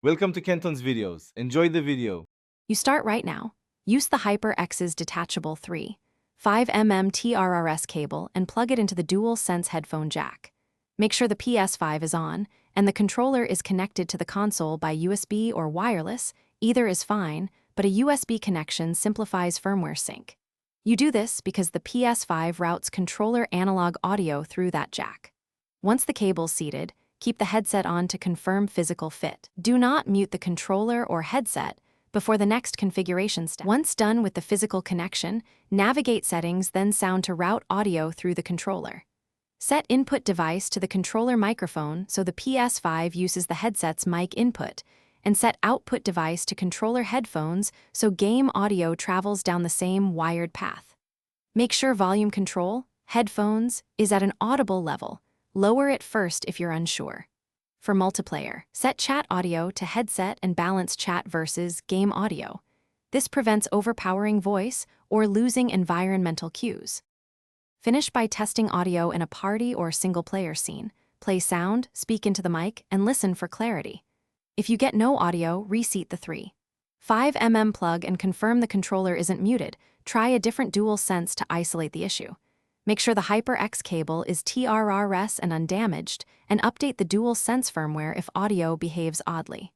Welcome to Kenton's videos. Enjoy the video. You start right now. Use the HyperX's detachable 3.5 mm TRRS cable and plug it into the dual sense headphone jack. Make sure the Ps5 is on and the controller is connected to the console by USB or wireless. Either is fine, but a USB connection simplifies firmware sync. You do this because the Ps5 routes controller analog audio through that jack. Once the cable's seated, keep the headset on to confirm physical fit. Do not mute the controller or headset before the next configuration step. Once done with the physical connection, navigate settings, then sound to route audio through the controller. Set input device to the controller microphone so the Ps5 uses the headset's mic input, and set output device to controller headphones so game audio travels down the same wired path. Make sure volume control, headphones, is at an audible level. Lower it first if you're unsure. For multiplayer, set chat audio to headset and balance chat versus game audio. This prevents overpowering voice or losing environmental cues. Finish by testing audio in a party or single-player scene. Play sound, speak into the mic, and listen for clarity. If you get no audio, reseat the 3.5 mm plug and confirm the controller isn't muted. Try a different dual sense to isolate the issue. Make sure the HyperX cable is TRRS and undamaged, and update the dual sense firmware if audio behaves oddly.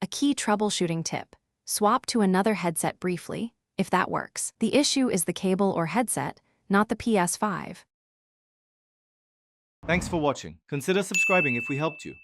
A key troubleshooting tip: swap to another headset briefly, if that works. The issue is the cable or headset, not the Ps5. Thanks for watching. Consider subscribing if we helped you.